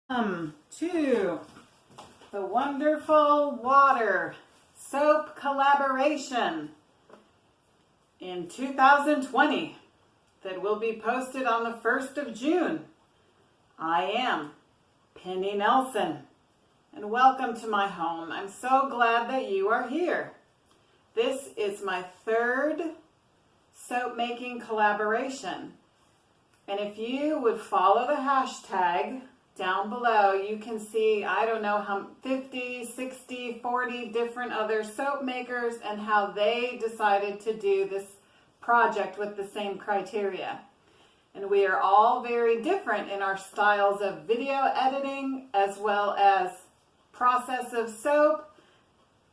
To the wonderful water soap collaboration in 2020 that will be posted on the 1st of June. I am Penny Nelson, and welcome to my home. I'm so glad that you are here. This is my third soap making collaboration, and if you would follow the hashtag down below, you can see, I don't know how 50, 60, 40 different other soap makers and how they decided to do this project with the same criteria. And we are all very different in our styles of video editing, as well as process of soap,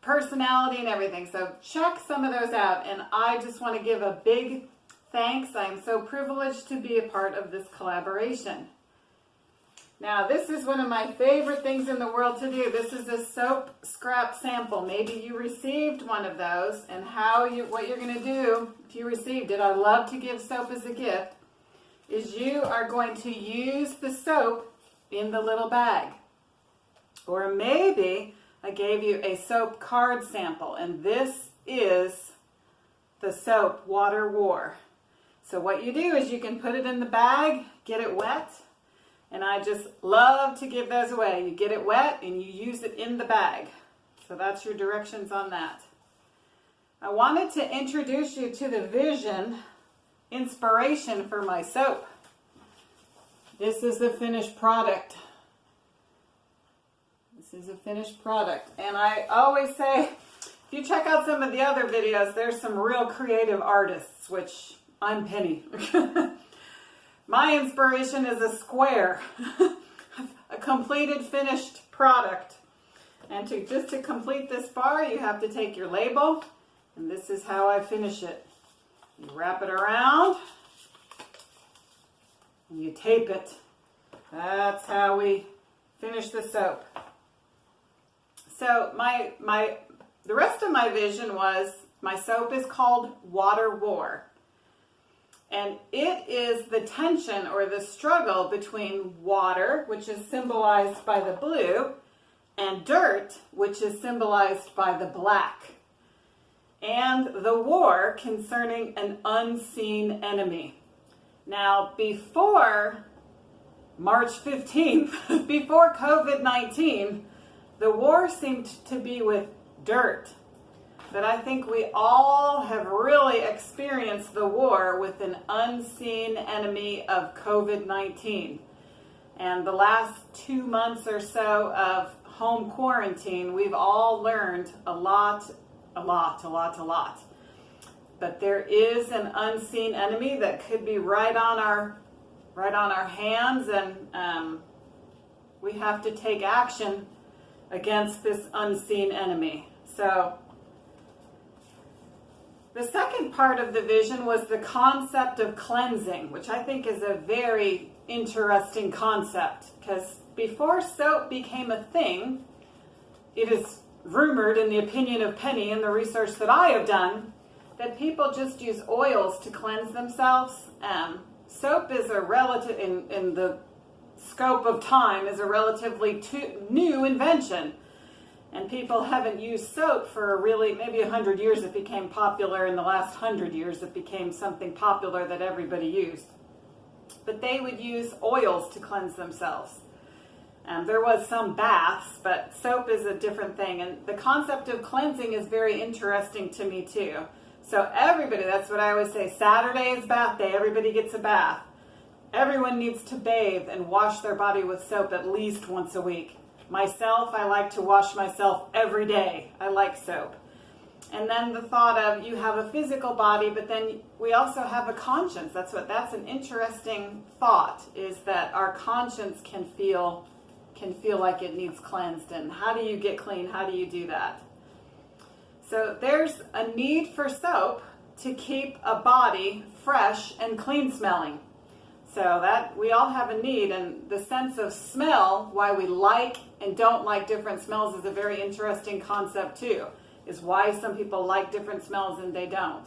personality, and everything. So check some of those out. And I just want to give a big thanks. I am so privileged to be a part of this collaboration. Now, this is one of my favorite things in the world to do. This is a soap scrap sample. Maybe you received one of those, and what you're going to do if you received it, I love to give soap as a gift, is you are going to use the soap in the little bag. Or maybe I gave you a soap card sample, and this is the soap Water War. So what you do is you can put it in the bag, get it wet. And I just love to give those away. You get it wet and you use it in the bag. So that's your directions on that. I wanted to introduce you to the vision, inspiration for my soap. This is the finished product. This is a finished product. And I always say, if you check out some of the other videos, there's some real creative artists, which I'm Penny. My inspiration is a square, a completed finished product. And just to complete this bar, you have to take your label, and this is how I finish it. You wrap it around, and you tape it. That's how we finish the soap. So the rest of my vision was, my soap is called Water War. And it is the tension or the struggle between water, which is symbolized by the blue, and dirt, which is symbolized by the black. And the war concerning an unseen enemy. Now, before March 15th, before COVID-19, the war seemed to be with dirt. But I think we all have really experienced the war with an unseen enemy of COVID-19. And the last 2 months or so of home quarantine, we've all learned a lot. But there is an unseen enemy that could be right on our hands, and we have to take action against this unseen enemy. So the second part of the vision was the concept of cleansing, which I think is a very interesting concept, because before soap became a thing, it is rumored, in the opinion of Penny and the research that I have done, that people just use oils to cleanse themselves. Soap is a relative, in the scope of time, is a relatively new invention. And people haven't used soap for really maybe 100 years. It became popular in the last 100 years. It became something popular that everybody used. But they would use oils to cleanse themselves. There was some baths, but soap is a different thing. And the concept of cleansing is very interesting to me too. So everybody, that's what I always say, Saturday is bath day. Everybody gets a bath. Everyone needs to bathe and wash their body with soap at least once a week. Myself, I like to wash myself every day. I like soap. And then the thought of, you have a physical body, but then we also have a conscience. That's an interesting thought, is that our conscience can feel like it needs cleansed. And how do you get clean? How do you do that? So there's a need for soap to keep a body fresh and clean smelling. So that we all have a need, and the sense of smell, why we like and don't like different smells, is a very interesting concept too, is why some people like different smells and they don't.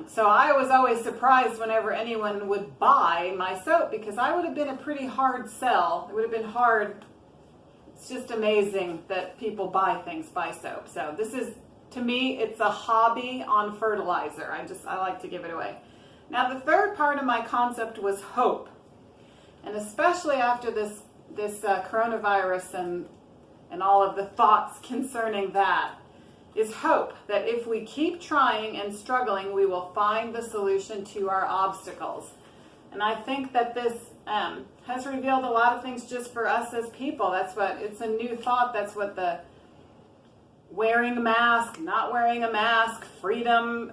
So I was always surprised whenever anyone would buy my soap, because I would have been a pretty hard sell. It would have been hard. It's just amazing that people buy soap. So this is, to me, it's a hobby on fertilizer. I like to give it away. Now the third part of my concept was hope. And especially after this coronavirus and all of the thoughts concerning that, is hope that if we keep trying and struggling, we will find the solution to our obstacles. And I think that this has revealed a lot of things just for us as people. It's a new thought. That's what the wearing a mask, not wearing a mask, freedom,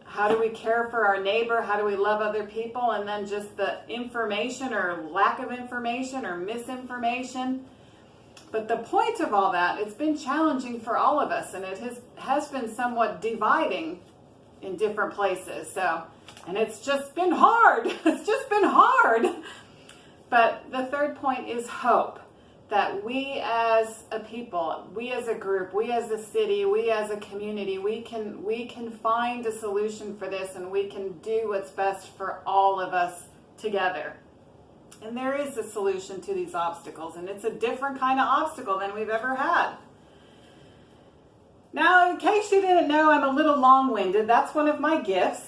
how do we care for our neighbor, how do we love other people, and then just the information or lack of information or misinformation. But the point of all that, it's been challenging for all of us, and it has been somewhat dividing in different places. So, and it's just been hard. It's just been hard. But the third point is hope, that we as a people, we as a group, we as a city, we as a community, we can find a solution for this, and we can do what's best for all of us together. And there is a solution to these obstacles, and it's a different kind of obstacle than we've ever had. Now, in case you didn't know, I'm a little long-winded. That's one of my gifts.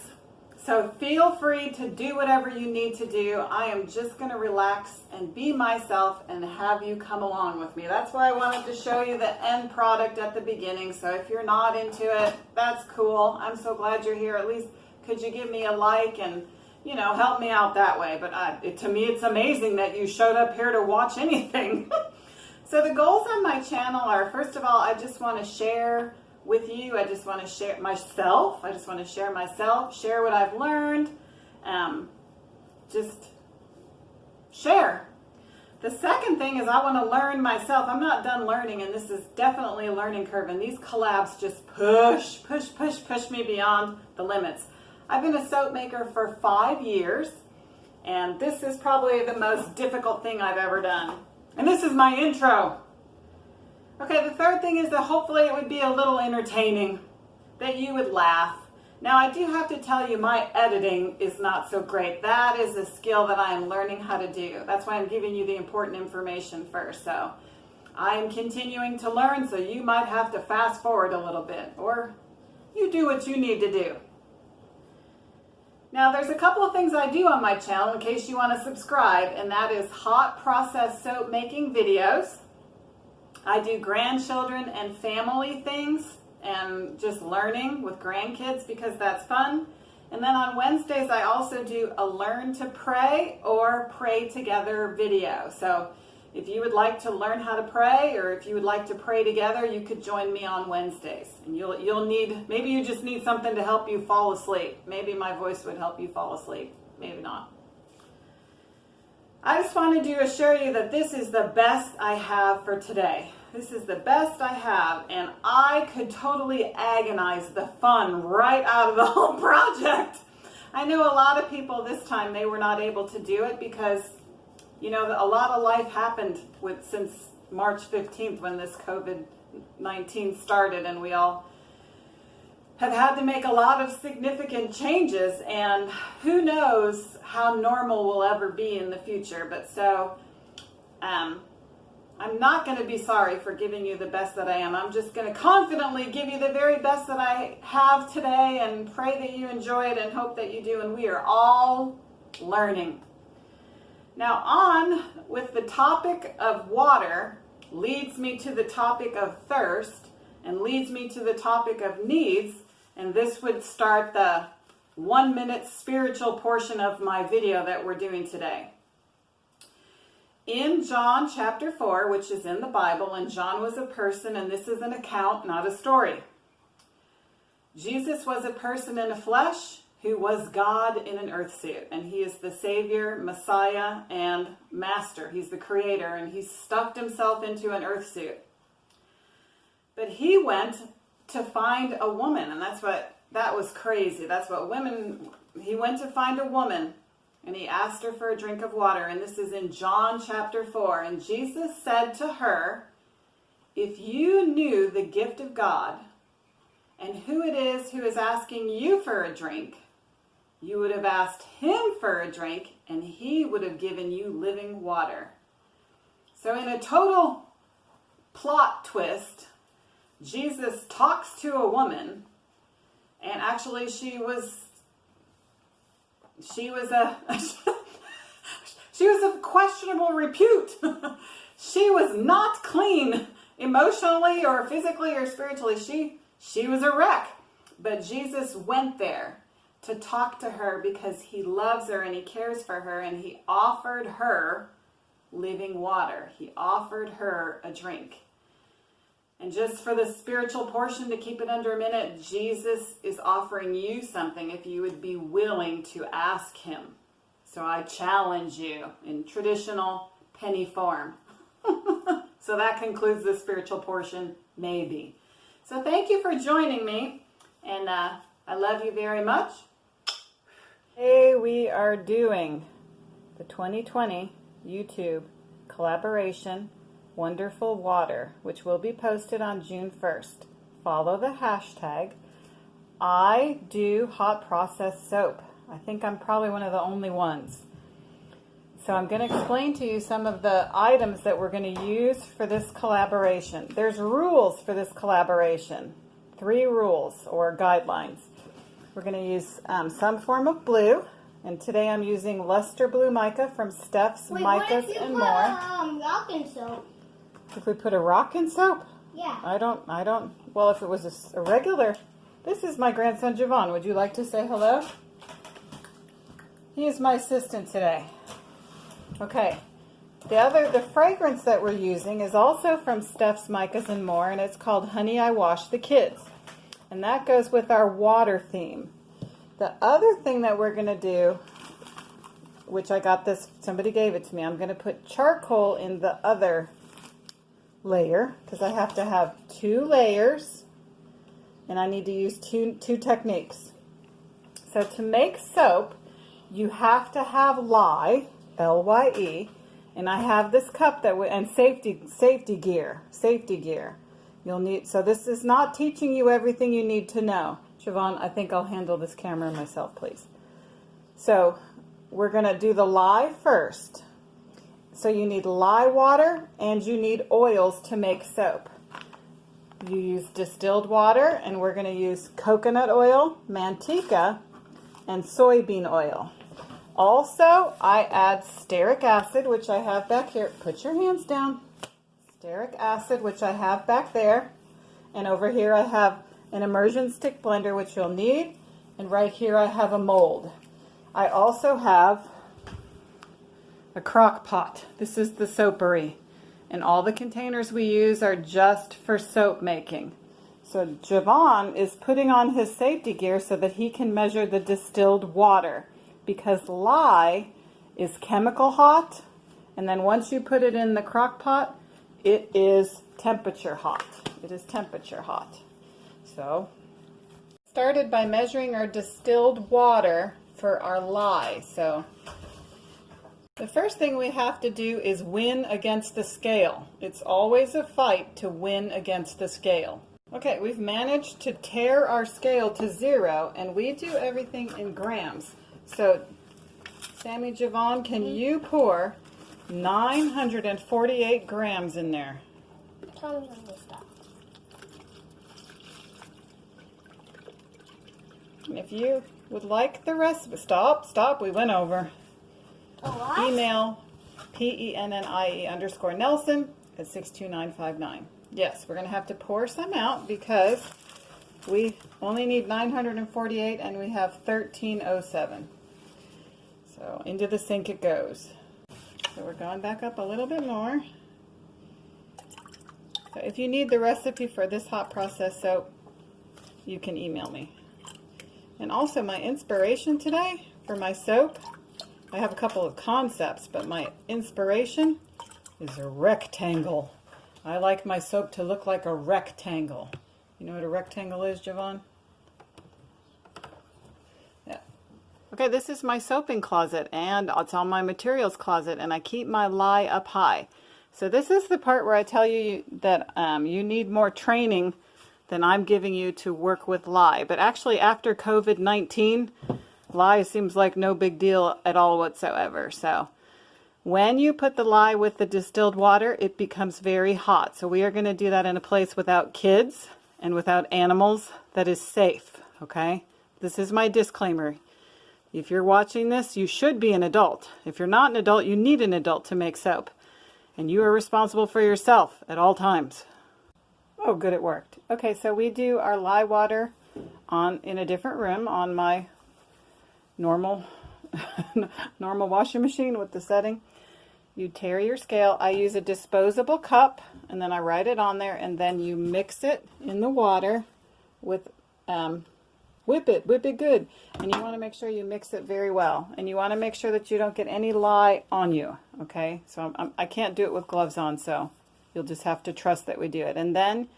So feel free to do whatever you need to do. I am just going to relax and be myself and have you come along with me. That's why I wanted to show you the end product at the beginning. So if you're not into it, that's cool. I'm so glad you're here. At least could you give me a like and help me out that way. But to me, it's amazing that you showed up here to watch anything. So the goals on my channel are, first of all, I just want to share with you. I just want to share myself. I just want to share myself, share what I've learned. Just share. The second thing is I want to learn myself. I'm not done learning, and this is definitely a learning curve. And these collabs just push me beyond the limits. I've been a soap maker for 5 years, and this is probably the most difficult thing I've ever done. And this is my intro. Okay, the third thing is that hopefully it would be a little entertaining, that you would laugh. Now, I do have to tell you, my editing is not so great. That is a skill that I am learning how to do. That's why I'm giving you the important information first. So I am continuing to learn, so you might have to fast forward a little bit, or you do what you need to do. Now, there's a couple of things I do on my channel in case you want to subscribe, and that is hot process soap making videos. I do grandchildren and family things and just learning with grandkids because that's fun. And then on Wednesdays, I also do a learn to pray or pray together video. So if you would like to learn how to pray, or if you would like to pray together, you could join me on Wednesdays. And you'll need, maybe you just need something to help you fall asleep. Maybe my voice would help you fall asleep. Maybe not. I just wanted to assure you that this is the best I have for today. This is the best I have, and I could totally agonize the fun right out of the whole project. I know a lot of people this time, they were not able to do it because a lot of life happened since March 15th when this COVID-19 started, and we all have had to make a lot of significant changes, and who knows how normal we'll ever be in the future. But so I'm not going to be sorry for giving you the best that I am. I'm just going to confidently give you the very best that I have today, and pray that you enjoy it and hope that you do. And we are all learning. Now, on with the topic of water leads me to the topic of thirst, and leads me to the topic of needs. And this would start the 1-minute spiritual portion of my video that we're doing today. In John chapter 4, which is in the Bible, and John was a person, and this is an account, not a story. Jesus was a person in the flesh who was God in an earth suit, and he is the Savior, Messiah, and Master. He's the Creator, and he stuffed himself into an earth suit. But he went to find a woman, and that was crazy. That's what he went to find a woman, and he asked her for a drink of water, and this is in John chapter 4. And Jesus said to her, "If you knew the gift of God and who it is who is asking you for a drink, you would have asked him for a drink, and he would have given you living water. So in a total plot twist, Jesus talks to a woman, and actually she was of questionable repute. She was not clean emotionally or physically or spiritually. She was a wreck. But Jesus went there to talk to her because he loves her and he cares for her, and he offered her living water. He offered her a drink. And just for the spiritual portion, to keep it under a minute, Jesus is offering you something if you would be willing to ask him. So I challenge you in traditional penny form. So that concludes the spiritual portion, maybe. So thank you for joining me, and I love you very much. Today we are doing the 2020 YouTube collaboration Wonderful Water, which will be posted on June 1st. Follow the hashtag I do hot process soap. I think I'm probably one of the only ones. So I'm going to explain to you some of the items that we're going to use for this collaboration. There's rules for this collaboration. 3 rules or guidelines. We're going to use some form of blue. And today I'm using Luster Blue Mica from Steph's Micas and More. Rock in soap? If we put a rock in soap? Yeah. I don't. Well, if it was a regular. This is my grandson, Javon. Would you like to say hello? He is my assistant today. Okay. The fragrance that we're using is also from Steph's Micas and More, and it's called Honey I Wash the Kids. And that goes with our water theme. The other thing that we're going to do, which I got this, somebody gave it to me, I'm going to put charcoal in the other layer because I have to have 2 layers, and I need to use two techniques. So to make soap, you have to have lye, L-Y-E, and I have this cup and safety gear. You'll need. So this is not teaching you everything you need to know. Javon, I think I'll handle this camera myself, please. So we're going to do the lye first. So you need lye water and you need oils to make soap. You use distilled water, and we're going to use coconut oil, manteca, and soybean oil. Also, I add stearic acid, which I have back here. Put your hands down. Stearic acid, which I have back there. And over here I have an immersion stick blender, which you'll need. And right here I have a mold. I also have a crock pot. This is the soapery. And all the containers we use are just for soap making. So Javon is putting on his safety gear so that he can measure the distilled water. Because lye is chemical hot. And then once you put it in the crock pot, it is temperature hot. It is temperature hot. So, started by measuring our distilled water for our lye. So, the first thing we have to do is win against the scale. It's always a fight to win against the scale. Okay, we've managed to tear our scale to 0, and we do everything in grams. So, Sammy, Javon, can you pour 948 grams in there? Tell me when to stop. And if you would like the recipe, stop, we went over. What? Email PENNIE_Nelson at 62959. Yes, we're going to have to pour some out because we only need 948 and we have 1307. So into the sink it goes. So we're going back up a little bit more. So if you need the recipe for this hot process soap, you can email me. And also my inspiration today for my soap, I have a couple of concepts, but my inspiration is a rectangle. I like my soap to look like a rectangle. You know what a rectangle is, Javon? Yeah. Okay, this is my soaping closet, and it's on my materials closet, and I keep my lye up high. So this is the part where I tell you that you need more training than I'm giving you to work with lye. But actually, after COVID-19, lye seems like no big deal at all whatsoever. So when you put the lye with the distilled water, it becomes very hot. So we are going to do that in a place without kids and without animals that is safe, okay? This is my disclaimer. If you're watching this, you should be an adult. If you're not an adult, you need an adult to make soap. And you are responsible for yourself at all times. Oh, good, it worked. Okay, so we do our lye water in a different room on my normal washing machine with the setting. You tear your scale. I use a disposable cup, and then I write it on there, and then you mix it in the water with, whip it good. And you want to make sure you mix it very well. And you want to make sure that you don't get any lye on you, okay? So I can't do it with gloves on, so you'll just have to trust that we do it. And then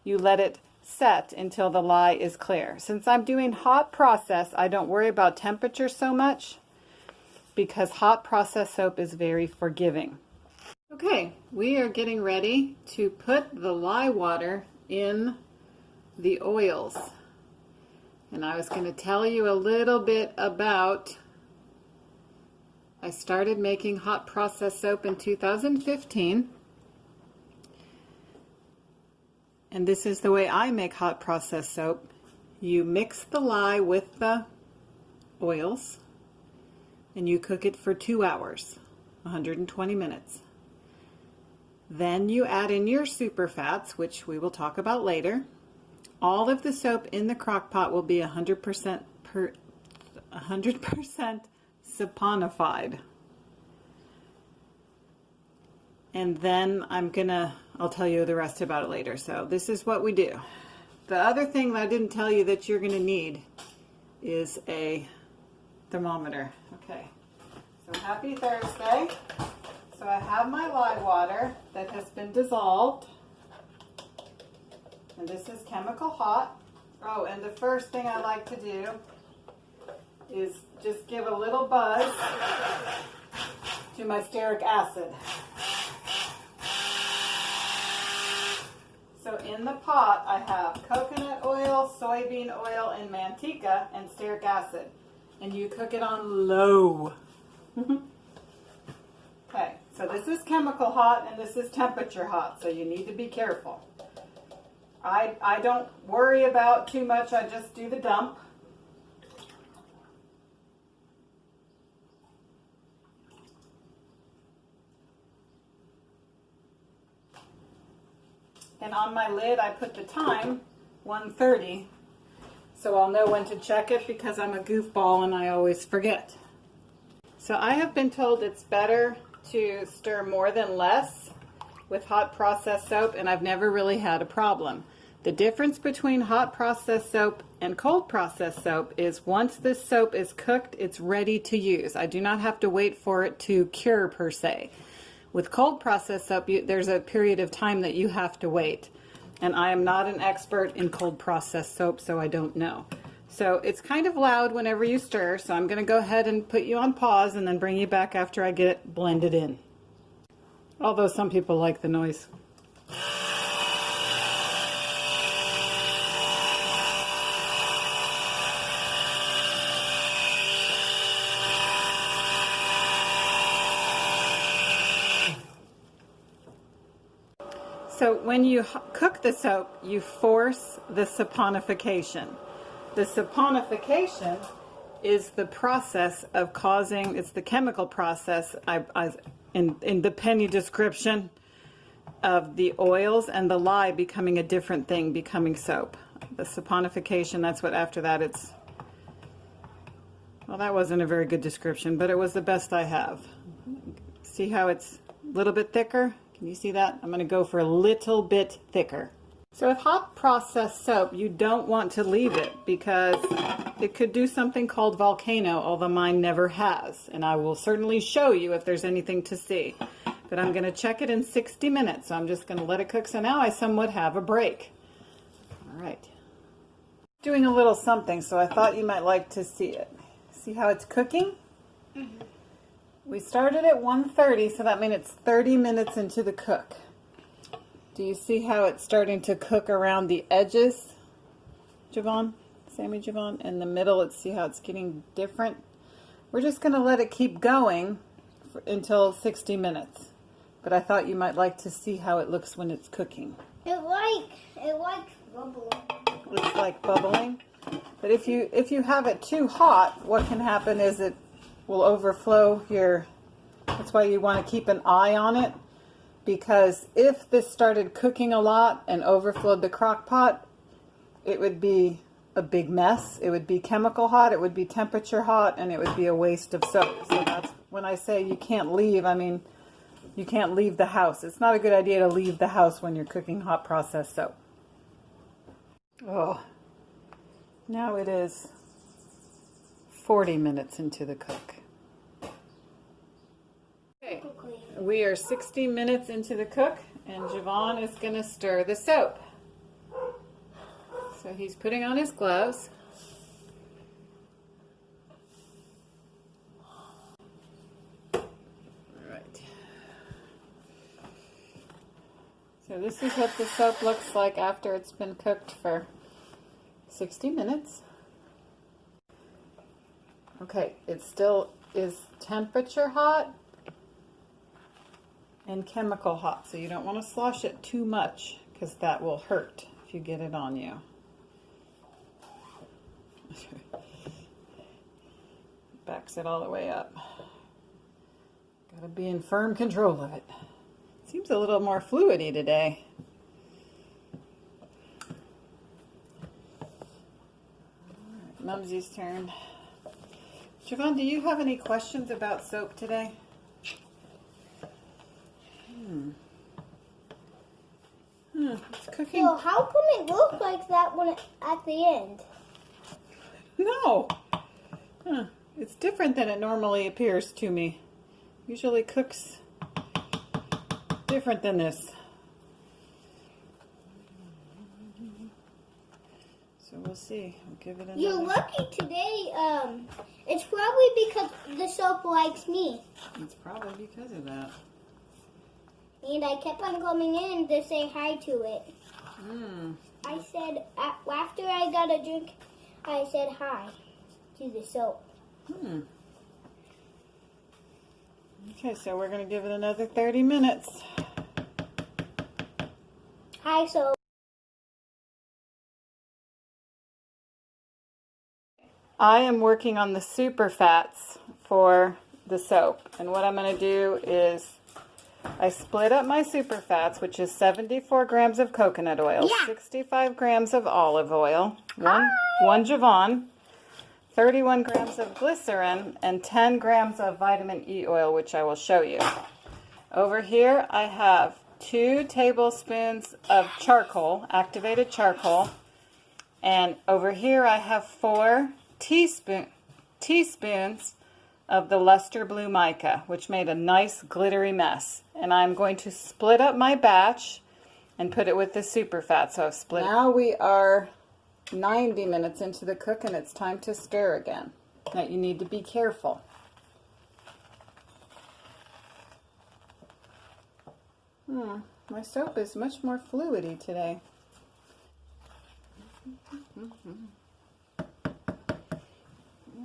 you let it set until the lye is clear. Since I'm doing hot process, I don't worry about temperature so much because hot process soap is very forgiving. Okay, we are getting ready to put the lye water in the oils. And I was going to tell you a little bit about, I started making hot process soap in 2015. And this is the way I make hot process soap. You mix the lye with the oils and you cook it for 2 hours, 120 minutes. Then you add in your super fats, which we will talk about later. All of the soap in the crock pot will be 100% saponified. And then I'll tell you the rest about it later. So this is what we do. The other thing that I didn't tell you that you're going to need is a thermometer. Okay, so happy Thursday. So I have my lye water that has been dissolved. And this is chemical hot. Oh, and the first thing I like to do is just give a little buzz to my stearic acid. So in the pot, I have coconut oil, soybean oil, and manteca, and stearic acid. And you cook it on low. Okay, so this is chemical hot, and this is temperature hot, so you need to be careful. I don't worry about too much, I just do the dump. And on my lid, I put the time, 1:30, so I'll know when to check it because I'm a goofball and I always forget. So I have been told it's better to stir more than less with hot process soap, and I've never really had a problem. The difference between hot process soap and cold process soap is once this soap is cooked, it's ready to use. I do not have to wait for it to cure per se. With cold process soap, there's a period of time that you have to wait. And I am not an expert in cold process soap, so I don't know. So it's kind of loud whenever you stir, so I'm going to go ahead and put you on pause and then bring you back after I get it blended in. Although some people like the noise. So when you cook the soap, you force the saponification. The saponification is the process of causing, it's the chemical process in the penny description of the oils and the lye becoming a different thing, becoming soap. The saponification, that's what after that it's, well, that wasn't a very good description, but it was the best I have. See how it's a little bit thicker? Can you see that? I'm going to go for a little bit thicker. So with hot process soap, you don't want to leave it because it could do something called volcano, although mine never has. And I will certainly show you if there's anything to see. But I'm going to check it in 60 minutes. So I'm just going to let it cook. So now I somewhat have a break. All right. Doing a little something, so I thought you might like to see it. See how it's cooking? Mm-hmm. We started at 1:30, so that means it's 30 minutes into the cook. Do you see how it's starting to cook around the edges, Javon? Sammy Javon? In the middle, see how it's getting different? We're just going to let it keep going until 60 minutes. But I thought you might like to see how it looks when it's cooking. It likes bubbling. Looks like bubbling. But if you have it too hot, what can happen is it will overflow your... That's why you want to keep an eye on it. Because if this started cooking a lot and overflowed the crock pot, it would be a big mess. It would be chemical hot, it would be temperature hot, and it would be a waste of soap. So that's when I say you can't leave, I mean you can't leave the house. It's not a good idea to leave the house when you're cooking hot processed soap. Oh, now it is 40 minutes into the cook. Okay, we are 60 minutes into the cook, and Javon is going to stir the soap. So he's putting on his gloves. All right. So this is what the soap looks like after it's been cooked for 60 minutes. Okay, it still is temperature hot and chemical hot, so you don't want to slosh it too much because that will hurt if you get it on you. Backs it all the way up. Gotta be in firm control of it. Seems a little more fluidy today. All right, Mumsy's turn. Javon, do you have any questions about soap today? It's cooking. So how come it looks like that when at the end? No. It's different than it normally appears to me. Usually cooks different than this. So we'll see. We'll give it another. You're lucky today. It's probably because the soap likes me. It's probably because of that. And I kept on coming in to say hi to it. Mm. I said, after I got a drink, I said hi to the soap. Okay, so we're going to give it another 30 minutes. Hi, soap. I am working on the super fats for the soap. And what I'm going to do is I split up my super fats, which is 74 grams of coconut oil, 65 grams of olive oil, one Javon, 31 grams of glycerin, and 10 grams of vitamin E oil, which I will show you. Over here, I have 2 tablespoons of charcoal, activated charcoal, and over here I have 4 teaspoons of the luster blue mica, which made a nice glittery mess. And I'm going to split up my batch and put it with the super fat. So I've split it. Now we are 90 minutes into the cook and it's time to stir again. Now you need to be careful. My soap is much more fluidy today.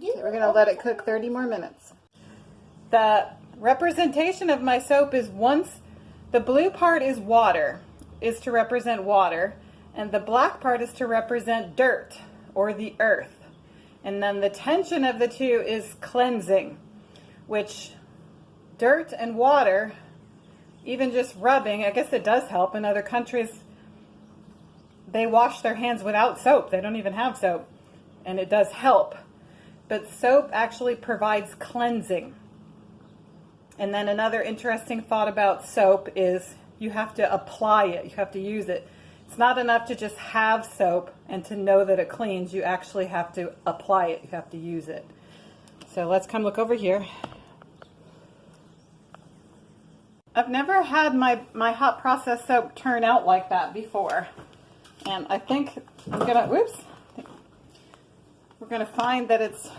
Okay, we're going to let it cook 30 more minutes. The representation of my soap is the blue part is water, is to represent water, and the black part is to represent dirt or the earth. And then the tension of the two is cleansing, which dirt and water, even just rubbing, I guess it does help. In other countries, they wash their hands without soap. They don't even have soap, and it does help. But soap actually provides cleansing. And then another interesting thought about soap is you have to apply it. You have to use it. It's not enough to just have soap and to know that it cleans. You actually have to apply it. You have to use it. So let's come look over here. I've never had my hot process soap turn out like that before. And I think I'm going to, we're going to find that it's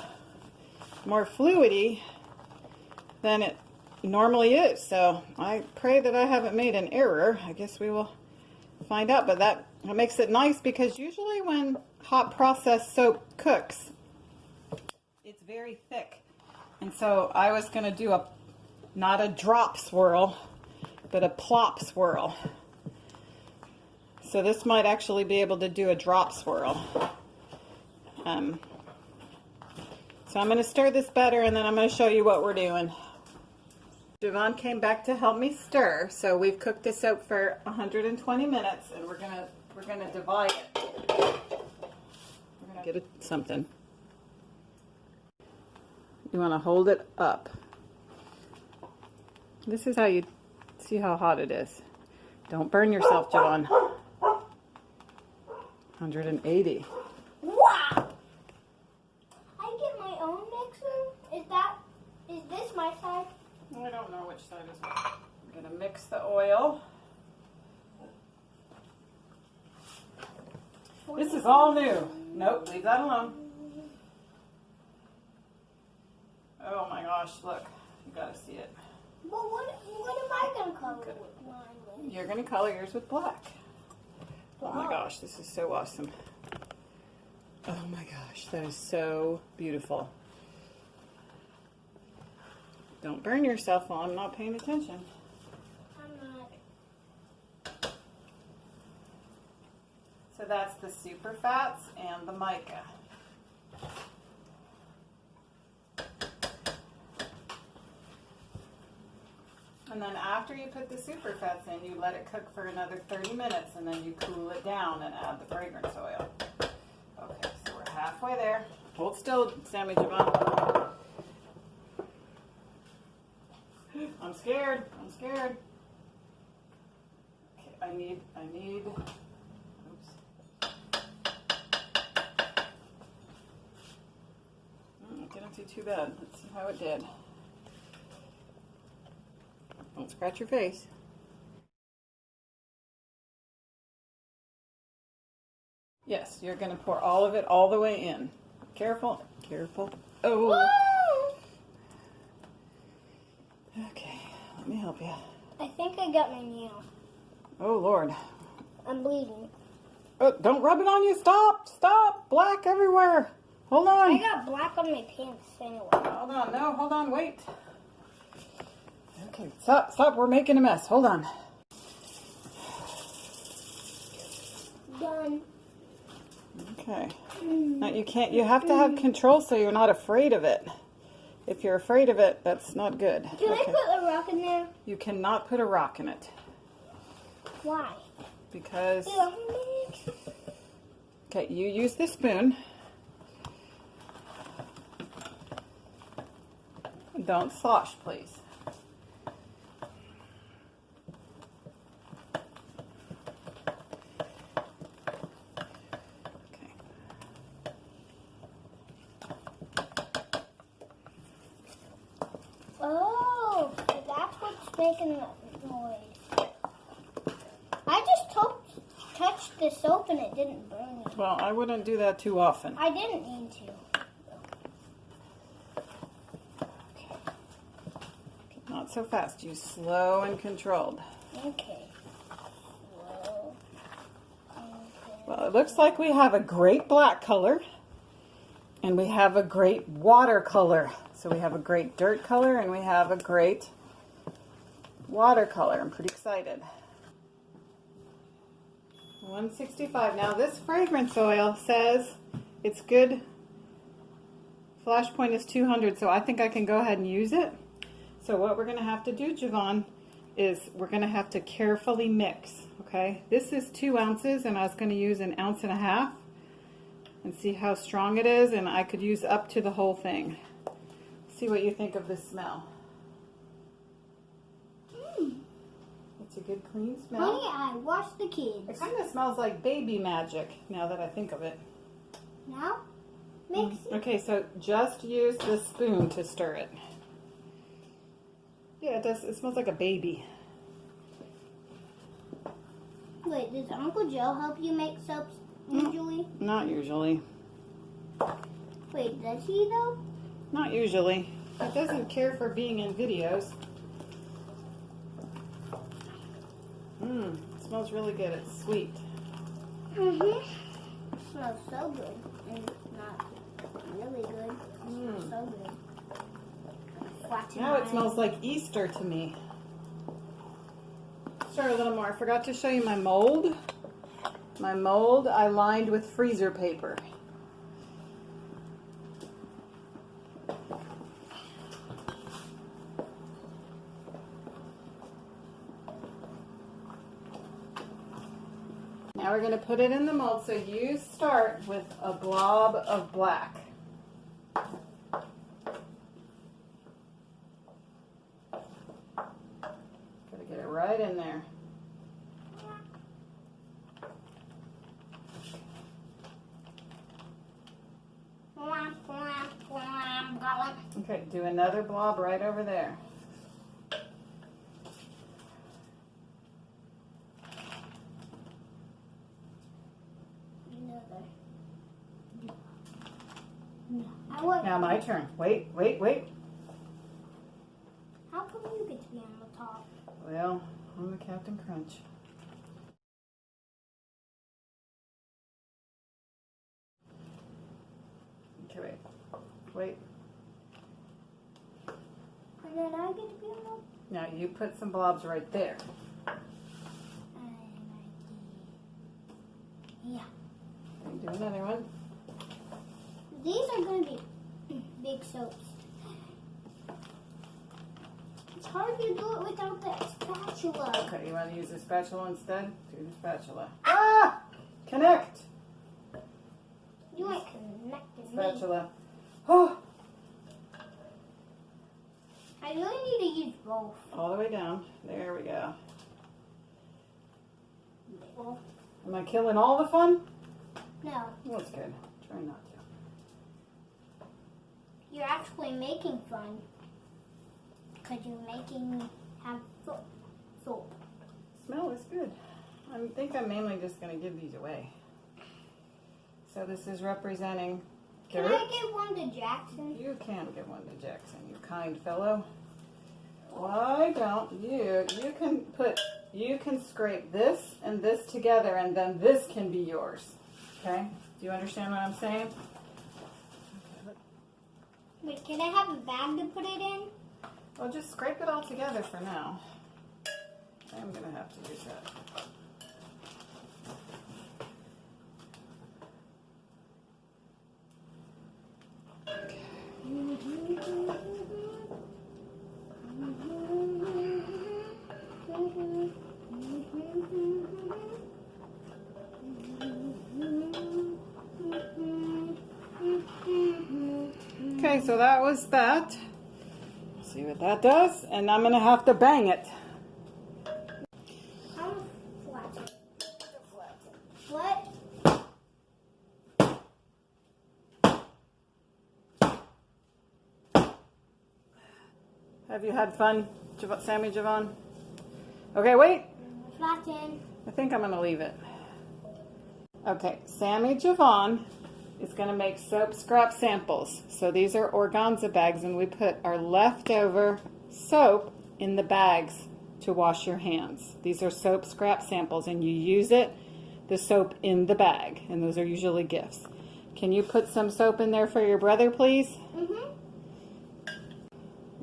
more fluidy than it normally is. So I pray that I haven't made an error. I guess we will find out, but that makes it nice because usually when hot process soap cooks, it's very thick. And so I was going to do not a drop swirl, but a plop swirl. So this might actually be able to do a drop swirl. So I'm going to stir this better, and then I'm going to show you what we're doing. Javon came back to help me stir. So we've cooked the soap for 120 minutes, and we're gonna divide it. We're gonna get something. You want to hold it up. This is how you see how hot it is. Don't burn yourself, Javon. 180. Wow! I get my own mixer? Is this my side? I don't know which side is what. I'm gonna mix the oil. This is all new. Nope, leave that alone. Oh my gosh, look. You gotta see it. But what am I going to color with mine with? You're gonna color yours with black. Oh my gosh, this is so awesome. Oh my gosh, that is so beautiful. Don't burn yourself while I'm not paying attention. I'm not. So that's the super fats and the mica. And then after you put the super fats in, you let it cook for another 30 minutes, and then you cool it down and add the fragrance oil. Okay, so we're halfway there. Hold still, Sammy Javon. I'm scared. I'm scared. Okay, I need. Oops. It didn't do too bad. Let's see how it did. Don't scratch your face. Yes, you're going to pour all of it all the way in. Careful, careful. Oh. Woo! Okay, let me help you. I think I got my nail. Oh, Lord. I'm bleeding. Oh, don't rub it on you. Stop, stop. Black everywhere. Hold on. I got black on my pants anyway. Hold on. No, hold on. Wait. Okay, stop, stop. We're making a mess. Hold on. Done. Okay. Now you have to have control so you're not afraid of it. If you're afraid of it, that's not good. Can I put a rock in there? You cannot put a rock in it. Why? Because... Okay, you use the spoon. Don't slosh, please. Oh, that's what's making the noise. I just touched the soap and it didn't burn me. Well, I wouldn't do that too often. I didn't mean to. Not so fast. Use slow and controlled. Okay. Slow. Okay. Well, it looks like we have a great black color and we have a great watercolor. So we have a great dirt color and we have a great watercolor. I'm pretty excited. 165. Now this fragrance oil says it's good. Flash point is 200, so I think I can go ahead and use it. So what we're going to have to do, Javon, is we're going to have to carefully mix, okay? This is 2 ounces, and I was going to use 1.5 ounces and see how strong it is, and I could use up to the whole thing. See what you think of this smell. It's a good clean smell. Honey, I washed the kids. It kind of smells like baby magic now that I think of it. Now, mix it. Okay, so just use the spoon to stir it. Yeah, it does. It smells like a baby. Wait, does Uncle Joe help you make soaps usually? Not usually. Wait, does he though? Not usually. He doesn't care for being in videos. It smells really good. It's sweet. It smells so good. And not really good. It smells so good. Now it smells like Easter to me. Stir a little more. I forgot to show you my mold. My mold I lined with freezer paper. Now we're going to put it in the mold, so you start with a blob of black. Gotta get it right in there. Okay, do another blob right over there. Now my turn. Wait. How come you get to be on the top? Well, I'm the Captain Crunch. Okay, wait. And then I get to be on the top? Now you put some blobs right there. Yeah. Do another one. These are going to be big soaps. It's hard to do it without the spatula. Okay, you want to use a spatula instead? Do the spatula. Ah! Connect! You ain't connecting me. Spatula. Oh! I really need to use both. All the way down. There we go. Well, Am I killing all the fun? no. Well, that's good. Try not to. You're actually making fun. Because you're making me have soap. Smell is good. I think I'm mainly just going to give these away. So this is representing Can dirt. I get one to Jackson? You can give one to Jackson, you kind fellow. Why don't you can scrape this and this together, and then this can be yours. Okay? Do you understand what I'm saying? Wait, can I have a bag to put it in? Well, just scrape it all together for now. I'm going to have to use that. Okay, so that was that. See what that does, and I'm going to have to bang it. I'm flatten. What? Have you had fun, Sammy Javon? Okay, wait. Flatten. I think I'm going to leave it. Okay, Sammy Javon is going to make soap scrap samples. So these are organza bags, and we put our leftover soap in the bags to wash your hands. These are soap scrap samples, and you use the soap in the bag, and those are usually gifts. Can you put some soap in there for your brother, please? Mm-hmm.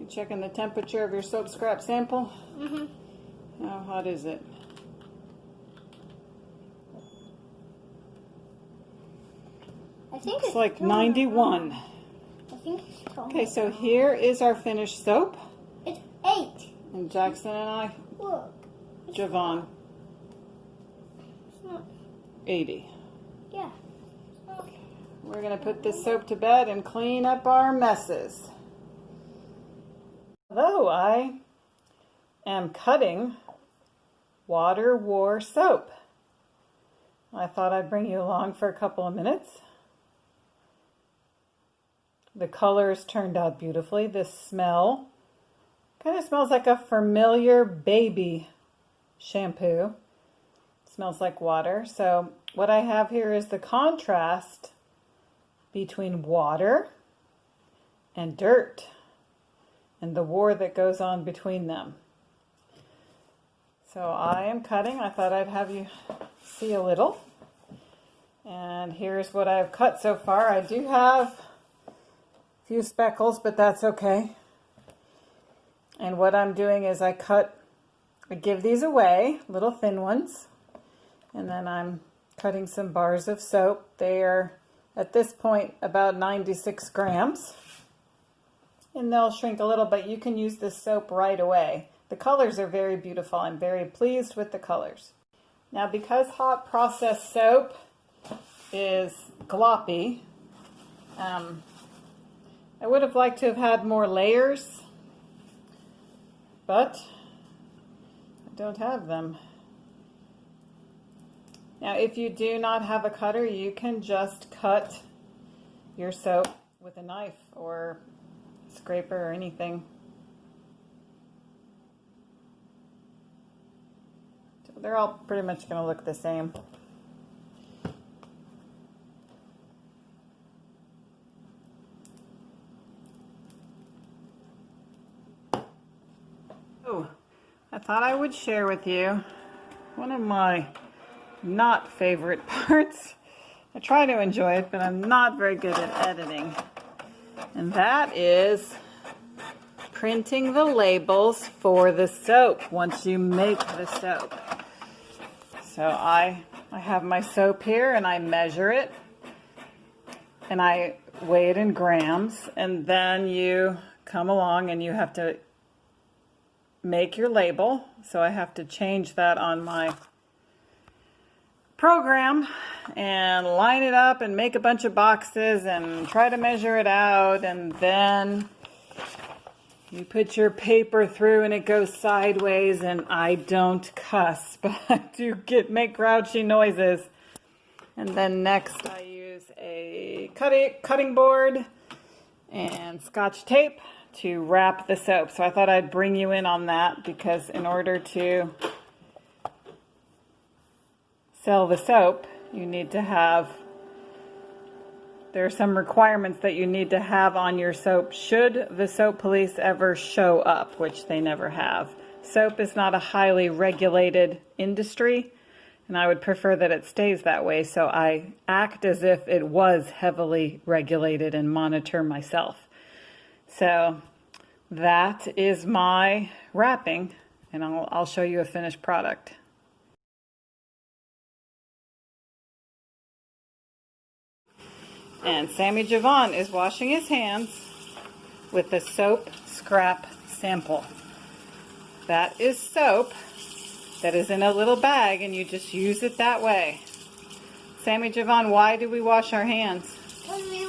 You checking the temperature of your soap scrap sample? Mm-hmm. How hot is it? I think It's like 91. I think it's still Okay, so here is our finished soap. It's 8. And Jackson and I, Look. Javon, It's not. 80. Yeah. We're going to put this soap to bed and clean up our messes. Although I am cutting Water War soap, I thought I'd bring you along for a couple of minutes. The colors turned out beautifully. The smell kind of smells like a familiar baby shampoo. It smells like water. So what I have here is the contrast between water and dirt and the war that goes on between them. So I am cutting. I thought I'd have you see a little. And here's what I've cut so far. I do have a few speckles, but that's okay. And what I'm doing is I give these away, little thin ones. And then I'm cutting some bars of soap. They are, at this point, about 96 grams. And they'll shrink a little, but you can use this soap right away. The colors are very beautiful. I'm very pleased with the colors. Now, because hot processed soap is gloppy, I would have liked to have had more layers, but I don't have them. Now, if you do not have a cutter, you can just cut your soap with a knife or scraper or anything. So they're all pretty much going to look the same. Oh, I thought I would share with you one of my not favorite parts. I try to enjoy it, but I'm not very good at editing. And that is printing the labels for the soap once you make the soap. So I have my soap here and I measure it and I weigh it in grams, and then you come along and you have to make your label. So I have to change that on my program and line it up and make a bunch of boxes and try to measure it out, and then you put your paper through and it goes sideways, and I don't cuss, but I do make grouchy noises. And then next I use a cutting board and Scotch tape to wrap the soap. So I thought I'd bring you in on that, because in order to sell the soap, you need to have, there are some requirements that you need to have on your soap should the soap police ever show up, which they never have. Soap is not a highly regulated industry, and I would prefer that it stays that way, so I act as if it was heavily regulated and monitor myself. So that is my wrapping, and I'll show you a finished product. And Sammy Javon is washing his hands with the soap scrap sample. That is soap that is in a little bag, and you just use it that way. Sammy Javon, why do we wash our hands? Because you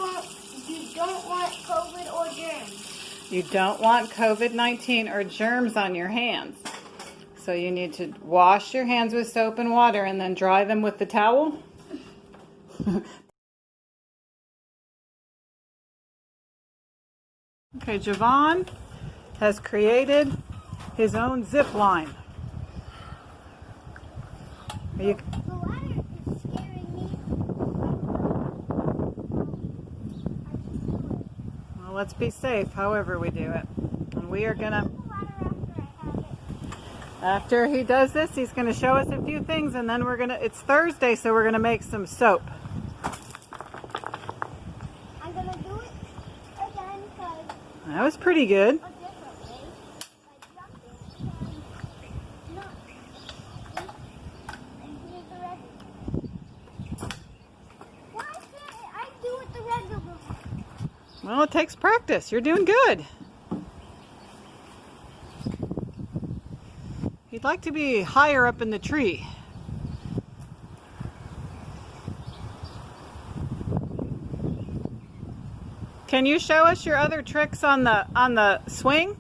don't want COVID or germs. You don't want COVID-19 or germs on your hands. So you need to wash your hands with soap and water and then dry them with the towel. Okay, Javon has created his own zip line. The ladder is scaring me. Well, let's be safe however we do it. And we are gonna, after he does this, he's gonna show us a few things, and then it's Thursday, so we're gonna make some soap. I'm gonna do it again because That was pretty good. a different way. By jumping and not. And here's the regular. Why can't I do it the regular way? Well, it takes practice. You're doing good. He'd like to be higher up in the tree. Can you show us your other tricks on the swing?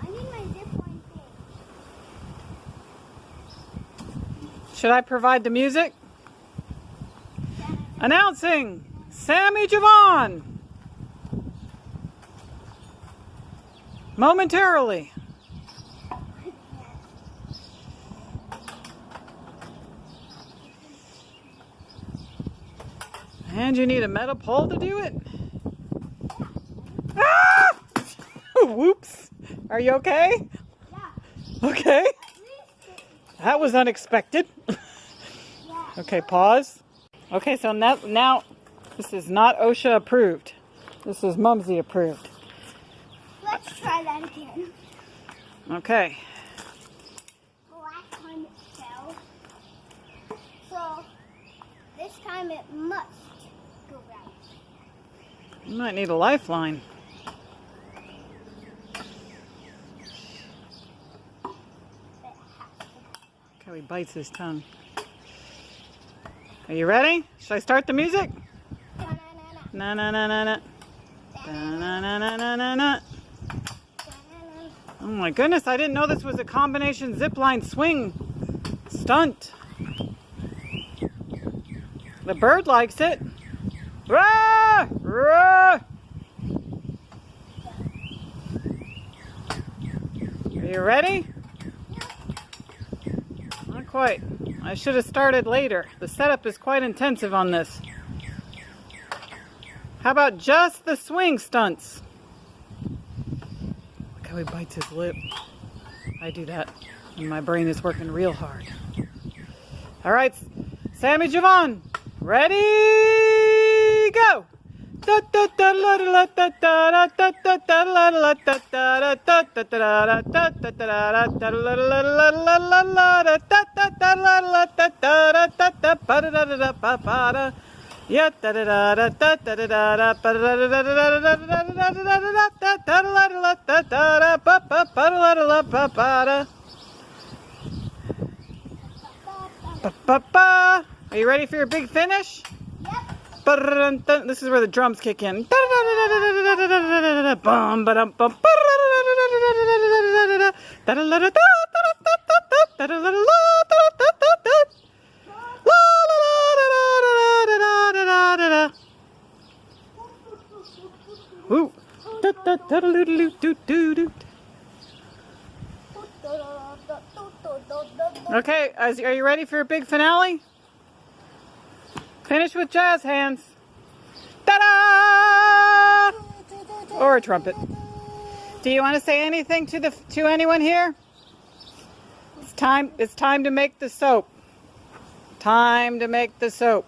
I need my zipline thing. Should I provide the music? Announcing Sammy Javon. Momentarily. And you need a metal pole to do it? Ah! Whoops. Are you okay? Yeah. Okay. At least That was unexpected. yeah. Okay, pause. Okay, so now this is not OSHA approved. This is Mumsy approved. Let's try that again. Okay. The last time it fell. So this time it must go right. You might need a lifeline. It has to. Okay, he bites his tongue. Are you ready? Should I start the music? Na, na, na, Na na na na na. Na na na na na na. Oh my goodness, I didn't know this was a combination zipline swing stunt. The bird likes it. Rah! Rah! Are you ready? Not quite. I should have started later. The setup is quite intensive on this. How about just the swing stunts? Look how he bites his lip. I do that when my brain is working real hard. All right, Sammy Javon, ready, go! Yeah, da da da da da da da da da da da. Are you ready for your big finish? Yep. This is where the drums kick in. Ooh. Okay, are you ready for a big finale? Finish with jazz hands. Ta-da! Or a trumpet. Do you want to say anything to anyone here? It's time to make the soap. Time to make the soap.